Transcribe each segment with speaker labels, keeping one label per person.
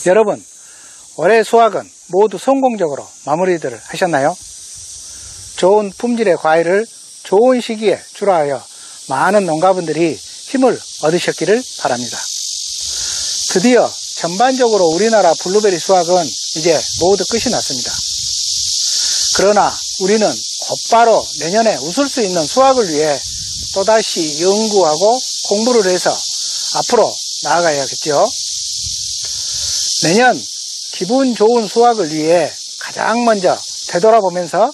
Speaker 1: 여러분, 올해 수확은 모두 성공적으로 마무리들을 하셨나요? 좋은 품질의 과일을 좋은 시기에 출하하여 많은 농가분들이 힘을 얻으셨기를 바랍니다. 드디어 전반적으로 우리나라 블루베리 수확은 이제 모두 끝이 났습니다. 그러나 우리는 곧바로 내년에 웃을 수 있는 수확을 위해 또다시 연구하고 공부를 해서 앞으로 나아가야겠죠. 내년 기분 좋은 수확을 위해 가장 먼저 되돌아보면서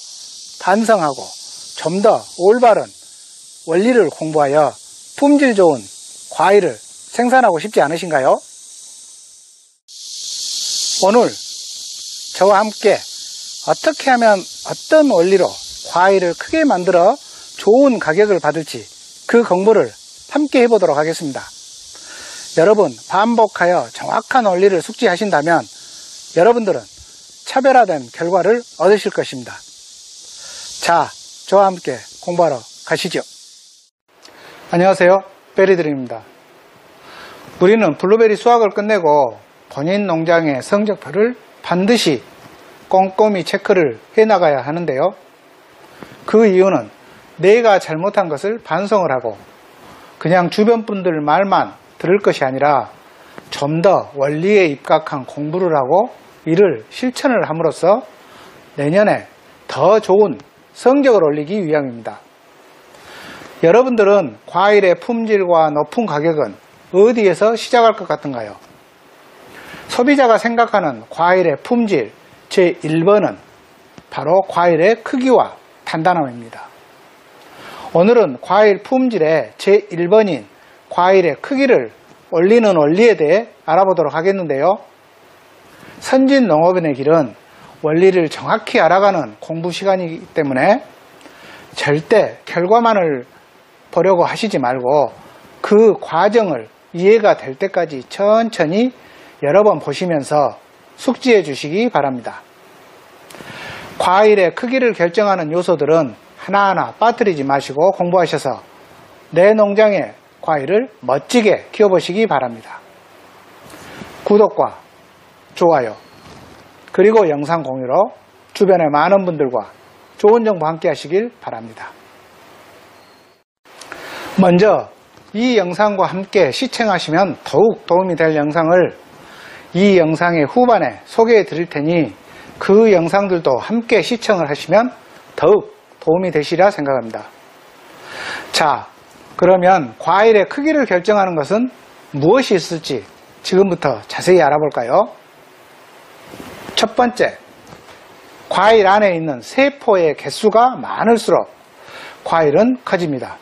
Speaker 1: 반성하고 좀 더 올바른 원리를 공부하여 품질 좋은 과일을 생산하고 싶지 않으신가요? 오늘 저와 함께 어떻게 하면 어떤 원리로 과일을 크게 만들어 좋은 가격을 받을지 그 공부를 함께 해보도록 하겠습니다. 여러분, 반복하여 정확한 원리를 숙지하신다면 여러분들은 차별화된 결과를 얻으실 것입니다. 자, 저와 함께 공부하러 가시죠. 안녕하세요, 베리드림입니다. 우리는 블루베리 수확을 끝내고 본인 농장의 성적표를 반드시 꼼꼼히 체크를 해나가야 하는데요. 그 이유는 내가 잘못한 것을 반성을 하고 그냥 주변 분들 말만 들을 것이 아니라 좀 더 원리에 입각한 공부를 하고 이를 실천을 함으로써 내년에 더 좋은 성적을 올리기 위함입니다. 여러분들은 과일의 품질과 높은 가격은 어디에서 시작할 것 같은가요? 소비자가 생각하는 과일의 품질 제1번은 바로 과일의 크기와 단단함입니다. 오늘은 과일 품질의 제1번인 과일의 크기를 올리는 원리에 대해 알아보도록 하겠는데요. 선진 농업인의 길은 원리를 정확히 알아가는 공부 시간이기 때문에 절대 결과만을 보려고 하시지 말고 그 과정을 이해가 될 때까지 천천히 여러 번 보시면서 숙지해 주시기 바랍니다. 과일의 크기를 결정하는 요소들은 하나하나 빠뜨리지 마시고 공부하셔서 내 농장의 과일을 멋지게 키워보시기 바랍니다. 구독과 좋아요 그리고 영상 공유로 주변의 많은 분들과 좋은 정보 함께 하시길 바랍니다. 먼저 이 영상과 함께 시청하시면 더욱 도움이 될 영상을 이 영상의 후반에 소개해 드릴 테니 그 영상들도 함께 시청을 하시면 더욱 도움이 되시리라 생각합니다. 자, 그러면 과일의 크기를 결정하는 것은 무엇이 있을지 지금부터 자세히 알아볼까요? 첫 번째, 과일 안에 있는 세포의 개수가 많을수록 과일은 커집니다.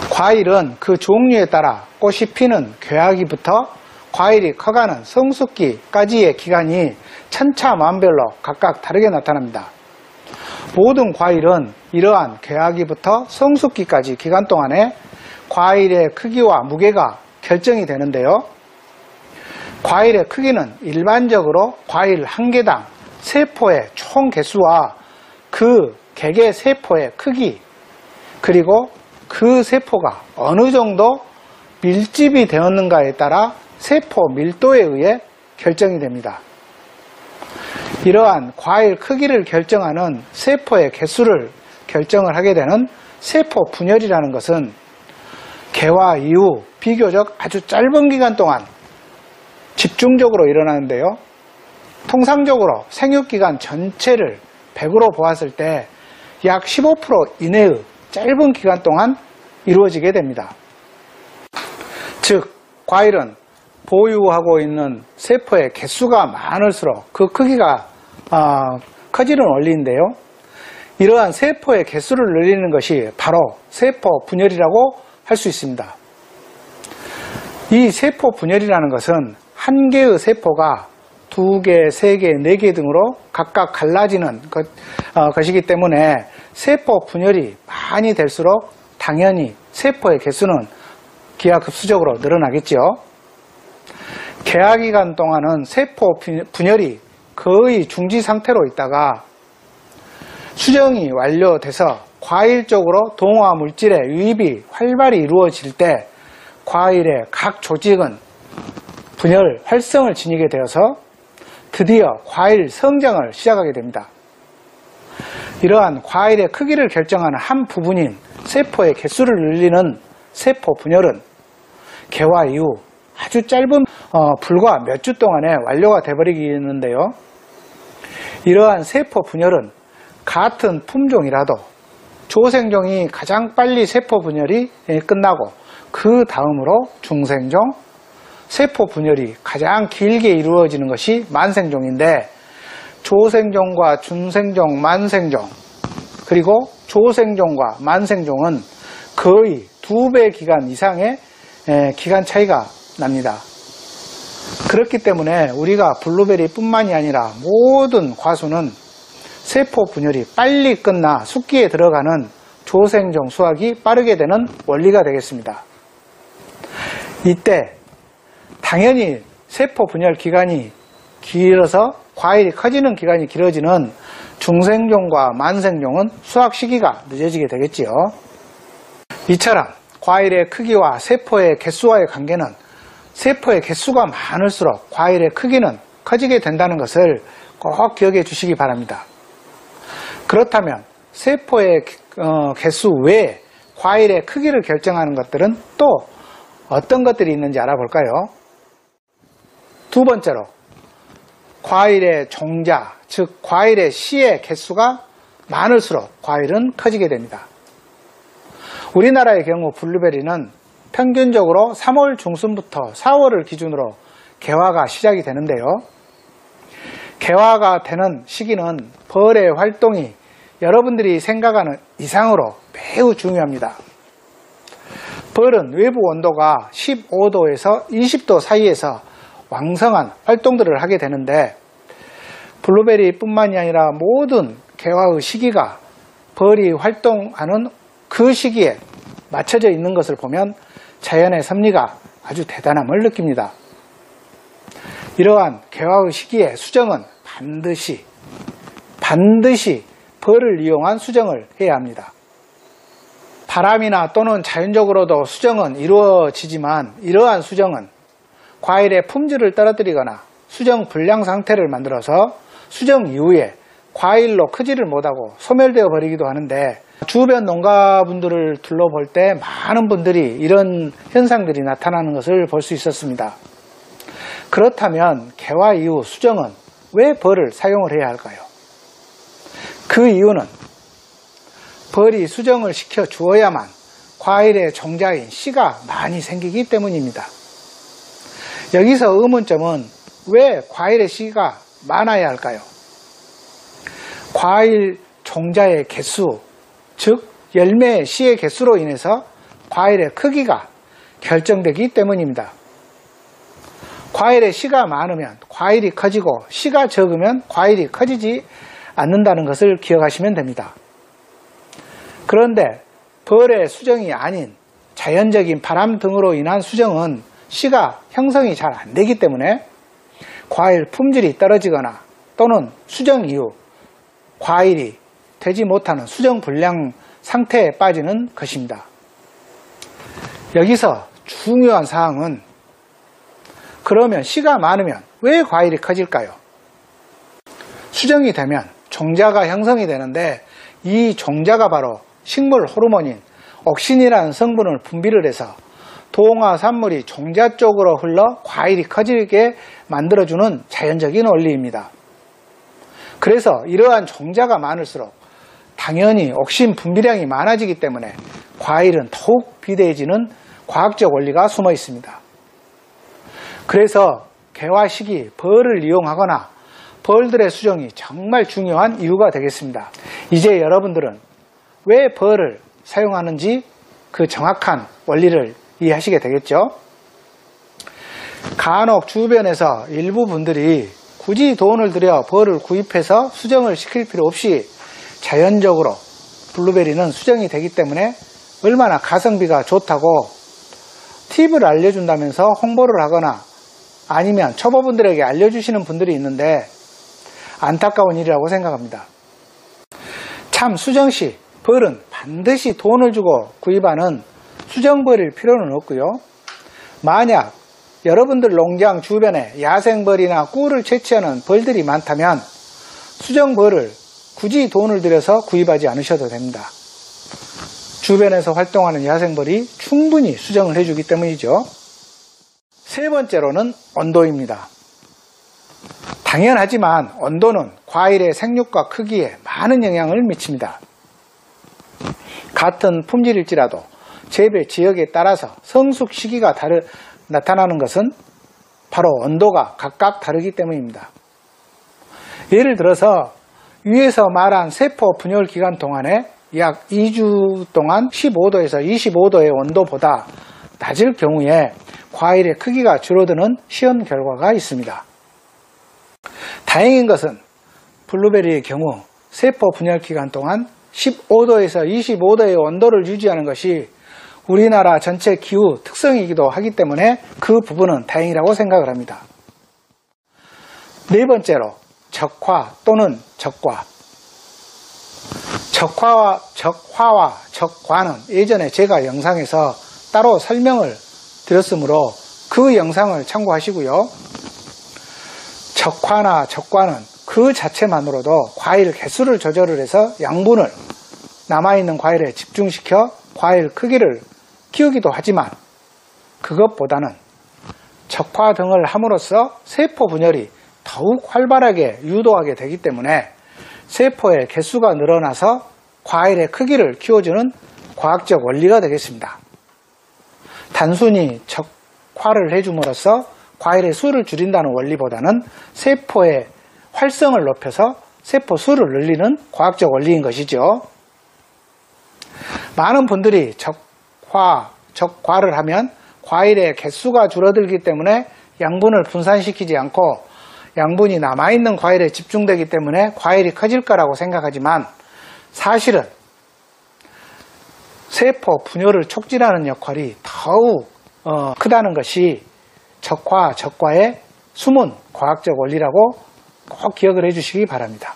Speaker 1: 과일은 그 종류에 따라 꽃이 피는 궤하기부터 과일이 커가는 성숙기까지의 기간이 천차만별로 각각 다르게 나타납니다. 모든 과일은 이러한 궤하기부터 성숙기까지 기간 동안에 과일의 크기와 무게가 결정이 되는데요. 과일의 크기는 일반적으로 과일 한 개당 세포의 총 개수와 그 개개 세포의 크기 그리고 그 세포가 어느 정도 밀집이 되었는가에 따라 세포 밀도에 의해 결정이 됩니다. 이러한 과일 크기를 결정하는 세포의 개수를 결정을 하게 되는 세포 분열이라는 것은 개화 이후 비교적 아주 짧은 기간 동안 집중적으로 일어나는데요. 통상적으로 생육기간 전체를 100으로 보았을 때 약 15% 이내의 짧은 기간 동안 이루어지게 됩니다. 즉, 과일은 보유하고 있는 세포의 개수가 많을수록 그 크기가 커지는 원리인데요. 이러한 세포의 개수를 늘리는 것이 바로 세포 분열이라고 할 수 있습니다. 이 세포 분열이라는 것은 한 개의 세포가 2개, 3개, 4개 등으로 각각 갈라지는 것이기 때문에 세포 분열이 많이 될수록 당연히 세포의 개수는 기하급수적으로 늘어나겠죠. 개화기간 동안은 세포 분열이 거의 중지 상태로 있다가 수정이 완료돼서 과일적으로 동화 물질의 유입이 활발히 이루어질 때 과일의 각 조직은 분열 활성을 지니게 되어서 드디어 과일 성장을 시작하게 됩니다. 이러한 과일의 크기를 결정하는 한 부분인 세포의 개수를 늘리는 세포 분열은 개화 이후 아주 짧은 불과 몇 주 동안에 완료가 되어버리는데요. 이러한 세포 분열은 같은 품종이라도 조생종이 가장 빨리 세포 분열이 끝나고 그 다음으로 중생종, 세포 분열이 가장 길게 이루어지는 것이 만생종인데, 조생종과 중생종, 만생종, 그리고 조생종과 만생종은 거의 2배 기간 이상의 기간 차이가 납니다. 그렇기 때문에 우리가 블루베리 뿐만이 아니라 모든 과수는 세포 분열이 빨리 끝나 숙기에 들어가는 조생종 수확이 빠르게 되는 원리가 되겠습니다. 이때 당연히 세포 분열 기간이 길어서 과일이 커지는 기간이 길어지는 중생종과 만생종은 수확 시기가 늦어지게 되겠지요. 이처럼 과일의 크기와 세포의 개수와의 관계는 세포의 개수가 많을수록 과일의 크기는 커지게 된다는 것을 꼭 기억해 주시기 바랍니다. 그렇다면 세포의 개수 외에 과일의 크기를 결정하는 것들은 또 어떤 것들이 있는지 알아볼까요? 두 번째로, 과일의 종자, 즉 과일의 씨의 개수가 많을수록 과일은 커지게 됩니다. 우리나라의 경우 블루베리는 평균적으로 3월 중순부터 4월을 기준으로 개화가 시작이 되는데요. 개화가 되는 시기는 벌의 활동이 여러분들이 생각하는 이상으로 매우 중요합니다. 벌은 외부 온도가 15도에서 20도 사이에서 왕성한 활동들을 하게 되는데, 블루베리 뿐만이 아니라 모든 개화의 시기가 벌이 활동하는 그 시기에 맞춰져 있는 것을 보면 자연의 섭리가 아주 대단함을 느낍니다. 이러한 개화의 시기에 수정은 반드시 벌을 이용한 수정을 해야 합니다. 바람이나 또는 자연적으로도 수정은 이루어지지만, 이러한 수정은 과일의 품질을 떨어뜨리거나 수정 불량 상태를 만들어서 수정 이후에 과일로 크지를 못하고 소멸되어 버리기도 하는데, 주변 농가분들을 둘러볼 때 많은 분들이 이런 현상들이 나타나는 것을 볼 수 있었습니다. 그렇다면 개화 이후 수정은 왜 벌을 사용을 해야 할까요? 그 이유는 벌이 수정을 시켜 주어야만 과일의 종자인 씨가 많이 생기기 때문입니다. 여기서 의문점은 왜 과일의 씨가 많아야 할까요? 과일 종자의 개수, 즉 열매의 씨의 개수로 인해서 과일의 크기가 결정되기 때문입니다. 과일의 씨가 많으면 과일이 커지고 씨가 적으면 과일이 커지지 않는다는 것을 기억하시면 됩니다. 그런데 벌의 수정이 아닌 자연적인 바람 등으로 인한 수정은 씨가 형성이 잘 안 되기 때문에 과일 품질이 떨어지거나 또는 수정 이후 과일이 되지 못하는 수정 불량 상태에 빠지는 것입니다. 여기서 중요한 사항은, 그러면 씨가 많으면 왜 과일이 커질까요? 수정이 되면 종자가 형성이 되는데, 이 종자가 바로 식물 호르몬인 옥신이라는 성분을 분비를 해서 동화산물이 종자 쪽으로 흘러 과일이 커지게 만들어주는 자연적인 원리입니다. 그래서 이러한 종자가 많을수록 당연히 옥신 분비량이 많아지기 때문에 과일은 더욱 비대해지는 과학적 원리가 숨어 있습니다. 그래서 개화 시기 벌을 이용하거나 벌들의 수정이 정말 중요한 이유가 되겠습니다. 이제 여러분들은 왜 벌을 사용하는지 그 정확한 원리를 이해하시게 되겠죠? 간혹 주변에서 일부 분들이 굳이 돈을 들여 벌을 구입해서 수정을 시킬 필요 없이 자연적으로 블루베리는 수정이 되기 때문에 얼마나 가성비가 좋다고 팁을 알려준다면서 홍보를 하거나 아니면 초보분들에게 알려주시는 분들이 있는데, 안타까운 일이라고 생각합니다. 참 수정 시 벌은 반드시 돈을 주고 구입하는 수정벌일 필요는 없고요. 만약 여러분들 농장 주변에 야생벌이나 꿀을 채취하는 벌들이 많다면 수정벌을 굳이 돈을 들여서 구입하지 않으셔도 됩니다. 주변에서 활동하는 야생벌이 충분히 수정을 해주기 때문이죠. 세 번째로는 온도입니다. 당연하지만 온도는 과일의 생육과 크기에 많은 영향을 미칩니다. 같은 품질일지라도 재배 지역에 따라서 성숙 시기가 나타나는 것은 바로 온도가 각각 다르기 때문입니다. 예를 들어서 위에서 말한 세포 분열 기간 동안에 약 2주 동안 15도에서 25도의 온도보다 낮을 경우에 과일의 크기가 줄어드는 시험 결과가 있습니다. 다행인 것은 블루베리의 경우 세포 분열 기간 동안 15도에서 25도의 온도를 유지하는 것이 우리나라 전체 기후 특성이기도 하기 때문에 그 부분은 다행이라고 생각을 합니다. 네 번째로 적화 또는 적과. 적화와 적과는 예전에 제가 영상에서 따로 설명을 드렸으므로 그 영상을 참고하시고요. 적화나 적과는 그 자체만으로도 과일 개수를 조절을 해서 양분을 남아있는 과일에 집중시켜 과일 크기를 키우기도 하지만 그것보다는 적화 등을 함으로써 세포 분열이 더욱 활발하게 유도하게 되기 때문에 세포의 개수가 늘어나서 과일의 크기를 키워주는 과학적 원리가 되겠습니다. 단순히 적화를 해줌으로써 과일의 수를 줄인다는 원리보다는 세포의 활성을 높여서 세포 수를 늘리는 과학적 원리인 것이죠. 많은 분들이 적과를 하면 과일의 개수가 줄어들기 때문에 양분을 분산시키지 않고 양분이 남아있는 과일에 집중되기 때문에 과일이 커질 거라고 생각하지만 사실은 세포 분열을 촉진하는 역할이 더욱 크다는 것이 적과의 숨은 과학적 원리라고 꼭 기억을 해주시기 바랍니다.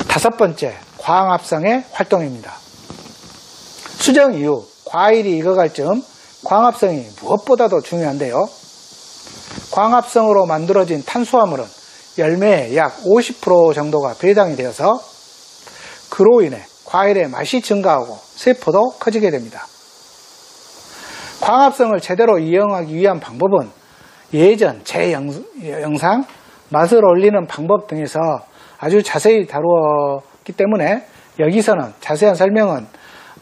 Speaker 1: 다섯 번째, 광합성의 활동입니다. 수정 이후 과일이 익어갈 즈음 광합성이 무엇보다도 중요한데요. 광합성으로 만들어진 탄수화물은 열매의 약 50% 정도가 배당이 되어서 그로 인해 과일의 맛이 증가하고 세포도 커지게 됩니다. 광합성을 제대로 이용하기 위한 방법은 예전 제 영상 맛을 올리는 방법 등에서 아주 자세히 다루었기 때문에 여기서는 자세한 설명은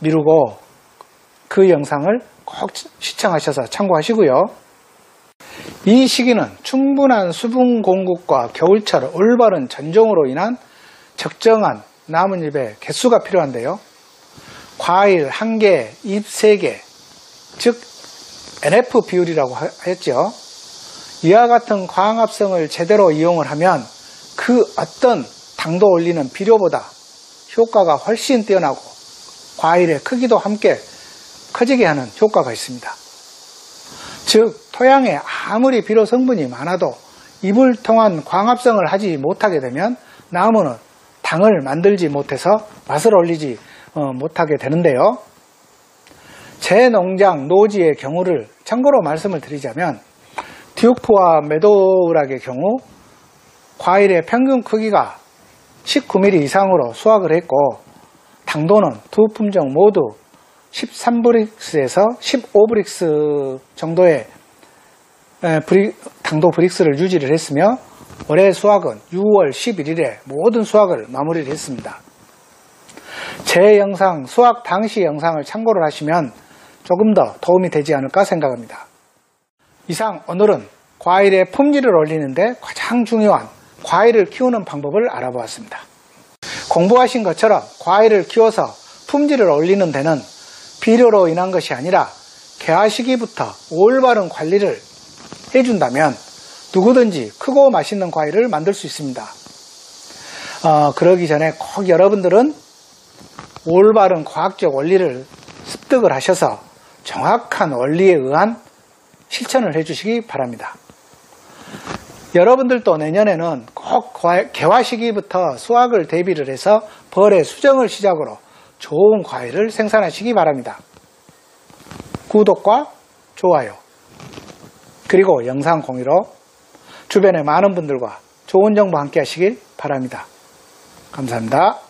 Speaker 1: 미루고 그 영상을 꼭 시청하셔서 참고하시고요. 이 시기는 충분한 수분 공급과 겨울철 올바른 전종으로 인한 적정한 나뭇잎의 개수가 필요한데요. 과일 1개, 잎 3개, 즉 NF 비율이라고 하였죠. 이와 같은 광합성을 제대로 이용을 하면 그 어떤 당도 올리는 비료보다 효과가 훨씬 뛰어나고 과일의 크기도 함께 커지게 하는 효과가 있습니다. 즉 토양에 아무리 비료 성분이 많아도 잎을 통한 광합성을 하지 못하게 되면 나무는 당을 만들지 못해서 맛을 올리지 못하게 되는데요. 제 농장 노지의 경우를 참고로 말씀을 드리자면 듀프와 메도우락의 경우 과일의 평균 크기가 19mm 이상으로 수확을 했고 당도는 두 품종 모두 13브릭스에서 15브릭스 정도의 당도 브릭스를 유지를 했으며 올해 수확은 6월 11일에 모든 수확을 마무리를 했습니다. 제 영상 수확 당시 영상을 참고를 하시면 조금 더 도움이 되지 않을까 생각합니다. 이상 오늘은 과일의 품질을 올리는데 가장 중요한 과일을 키우는 방법을 알아보았습니다. 공부하신 것처럼 과일을 키워서 품질을 올리는 데는 비료로 인한 것이 아니라 개화 시기부터 올바른 관리를 해준다면 누구든지 크고 맛있는 과일을 만들 수 있습니다. 그러기 전에 꼭 여러분들은 올바른 과학적 원리를 습득을 하셔서 정확한 원리에 의한 실천을 해주시기 바랍니다. 여러분들도 내년에는 꼭 개화 시기부터 수확을 대비를 해서 벌의 수정을 시작으로 좋은 과일을 생산하시기 바랍니다. 구독과 좋아요, 그리고 영상 공유로 주변의 많은 분들과 좋은 정보 함께 하시길 바랍니다. 감사합니다.